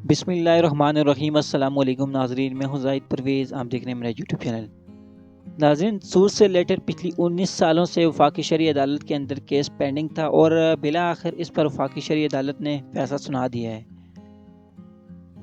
بسم اللہ الرحمن الرحیم۔ السلام علیکم ناظرین، میں ہوں زاہد پرویز، آپ دیکھ رہے ہیں میرا یوٹیوب چینل۔ ناظرین، سود سے ریلیٹڈ پچھلی 19 سالوں سے وفاقی شرعی عدالت کے اندر کیس پینڈنگ تھا اور بالآخر اس پر وفاقی شرعی عدالت نے فیصلہ سنا دیا ہے۔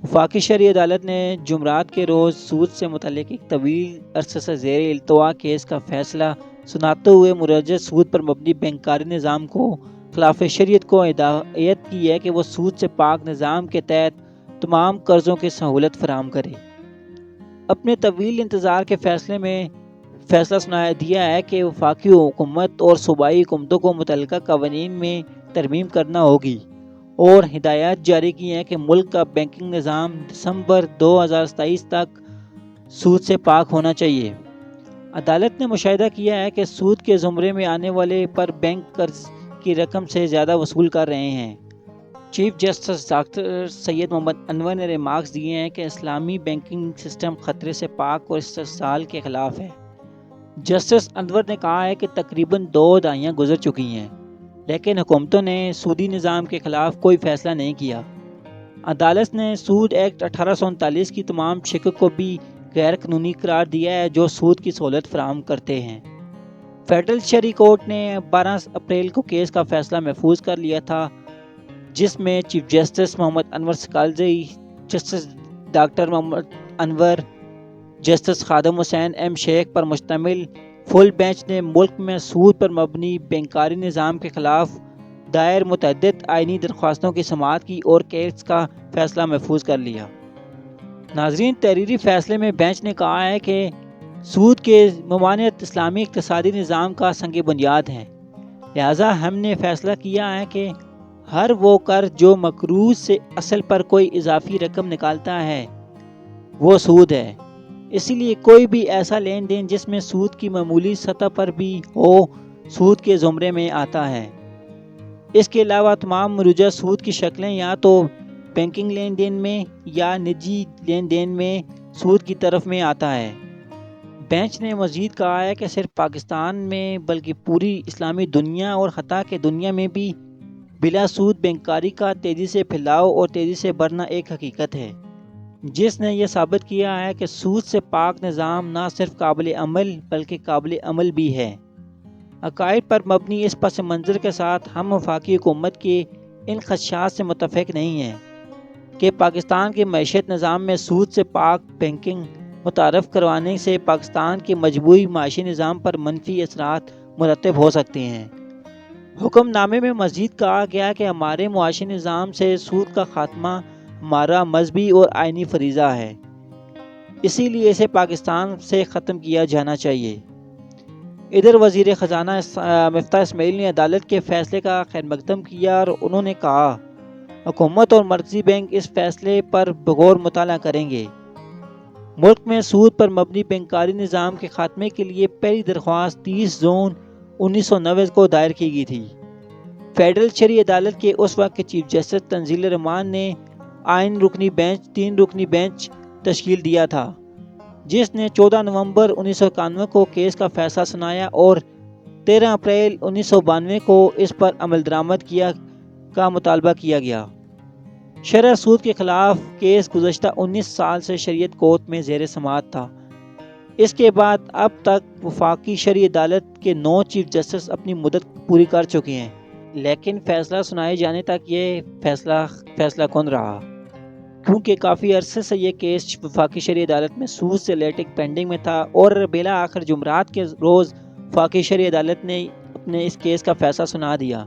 وفاقی شرعی عدالت نے جمعرات کے روز سود سے متعلق ایک طویل عرصے سے زیر التوا کیس کا فیصلہ سناتے ہوئے مروجہ سود پر مبنی بینکاری نظام کو خلاف شریعت کو ہدایت کی ہے کہ وہ سود سے پاک نظام کے تحت تمام قرضوں کی سہولت فراہم کرے۔ اپنے طویل انتظار کے فیصلے میں فیصلہ سنا دیا ہے کہ وفاقی حکومت اور صوبائی حکومتوں کو متعلقہ قوانین میں ترمیم کرنا ہوگی اور ہدایات جاری کی ہیں کہ ملک کا بینکنگ نظام دسمبر 2027 تک سود سے پاک ہونا چاہیے۔ عدالت نے مشاہدہ کیا ہے کہ سود کے زمرے میں آنے والے پر بینک قرض کی رقم سے زیادہ وصول کر رہے ہیں۔ چیف جسٹس ڈاکٹر سید محمد انور نے ریمارکس دیے ہیں کہ اسلامی بینکنگ سسٹم خطرے سے پاک اور استحصال کے خلاف ہے۔ جسٹس انور نے کہا ہے کہ تقریباً 2 دہائیاں گزر چکی ہیں لیکن حکومتوں نے سودی نظام کے خلاف کوئی فیصلہ نہیں کیا۔ عدالت نے سود ایکٹ 1839 کی تمام شکل کو بھی غیر قانونی قرار دیا ہے جو سود کی سہولت فراہم کرتے ہیں۔ فیڈرل شرعی کورٹ نے 12 اپریل کو کیس کا فیصلہ محفوظ کر لیا تھا، جس میں chief justice Muhammad Anwar سکالزئی، justice doctor Muhammad Anwar, justice Khadim Hussain M شیخ پر مشتمل فل بینچ نے ملک میں سود پر مبنی بینکاری نظام کے خلاف دائر متعدد آئینی درخواستوں کی سماعت کی اور کیس کا فیصلہ محفوظ کر لیا۔ ناظرین، تحریری فیصلے میں بینچ نے کہا ہے کہ سود کے ممانعت اسلامی اقتصادی نظام کا سنگ بنیاد ہے، لہذا ہم نے فیصلہ کیا ہے کہ ہر وہ قرض جو مقروض سے اصل پر کوئی اضافی رقم نکالتا ہے وہ سود ہے۔ اسی لیے کوئی بھی ایسا لین دین جس میں سود کی معمولی سطح پر بھی ہو سود کے زمرے میں آتا ہے۔ اس کے علاوہ تمام مروجہ سود کی شکلیں یا تو بینکنگ لین دین میں یا نجی لین دین میں سود کی طرف میں آتا ہے۔ بینچ نے مزید کہا ہے کہ صرف پاکستان میں بلکہ پوری اسلامی دنیا اور حتیٰ کہ دنیا میں بھی بلا سود بینکاری کا تیزی سے پھیلاؤ اور تیزی سے بڑھنا ایک حقیقت ہے، جس نے یہ ثابت کیا ہے کہ سود سے پاک نظام نہ صرف قابل عمل بلکہ قابل عمل بھی ہے۔ عقائد پر مبنی اس پس منظر کے ساتھ ہم وفاقی حکومت کے ان خدشات سے متفق نہیں ہیں کہ پاکستان کے معیشت نظام میں سود سے پاک بینکنگ متعارف کروانے سے پاکستان کے مجموعی معاشی نظام پر منفی اثرات مرتب ہو سکتے ہیں۔ حکم نامے میں مزید کہا گیا کہ ہمارے معاشی نظام سے سود کا خاتمہ ہمارا مذہبی اور آئینی فریضہ ہے، اسی لیے اسے پاکستان سے ختم کیا جانا چاہیے۔ ادھر وزیر خزانہ مفتاح اسماعیل نے عدالت کے فیصلے کا خیر مقدم کیا اور انہوں نے کہا حکومت اور مرکزی بینک اس فیصلے پر بغور مطالعہ کریں گے۔ ملک میں سود پر مبنی بینکاری نظام کے خاتمے کے لیے پہلی درخواست 30 جون 1990 کو دائر کی گئی تھی۔ فیڈرل شرعی عدالت کے اس وقت کے چیف جسٹس تنزیل الرحمان نے آئین رکنی بینچ 3 رکنی بینچ تشکیل دیا تھا، جس نے 14 نومبر 1991 کو کیس کا فیصلہ سنایا اور 13 اپریل 1992 کو اس پر عمل درآمد کا مطالبہ کیا گیا۔ شرح سود کے خلاف کیس گزشتہ 19 سال سے شریعت کورٹ میں زیر سماعت تھا۔ اس کے بعد اب تک وفاقی شرعی عدالت کے 9 چیف جسٹس اپنی مدت پوری کر چکے ہیں، لیکن فیصلہ سنائے جانے تک یہ فیصلہ کن رہا، کیونکہ کافی عرصے سے یہ کیس وفاقی شرعی عدالت میں سود سے ریلیٹڈ پینڈنگ میں تھا اور بالآخر جمعرات کے روز وفاقی شرعی عدالت نے اپنے اس کیس کا فیصلہ سنا دیا۔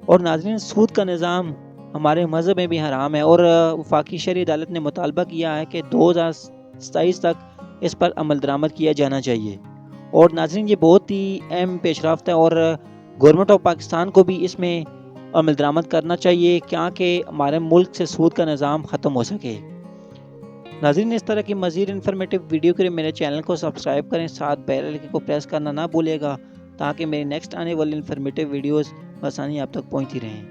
اور ناظرین، سود کا نظام ہمارے مذہب میں بھی حرام ہے اور وفاقی شرعی عدالت نے مطالبہ کیا ہے کہ 2027 تک اس پر عمل درآمد کیا جانا چاہیے۔ اور ناظرین، یہ بہت ہی اہم پیش رفت ہے اور گورنمنٹ آف پاکستان کو بھی اس میں عمل درآمد کرنا چاہیے کہ ہمارے ملک سے سود کا نظام ختم ہو سکے۔ ناظرین، اس طرح کی مزید انفارمیٹو ویڈیو کے لیے میرے چینل کو سبسکرائب کریں، ساتھ بیل آئیکن کو پریس کرنا نہ بھولے گا تاکہ میری نیکسٹ آنے والی انفارمیٹو ویڈیوز بآسانی آپ تک پہنچتی رہیں۔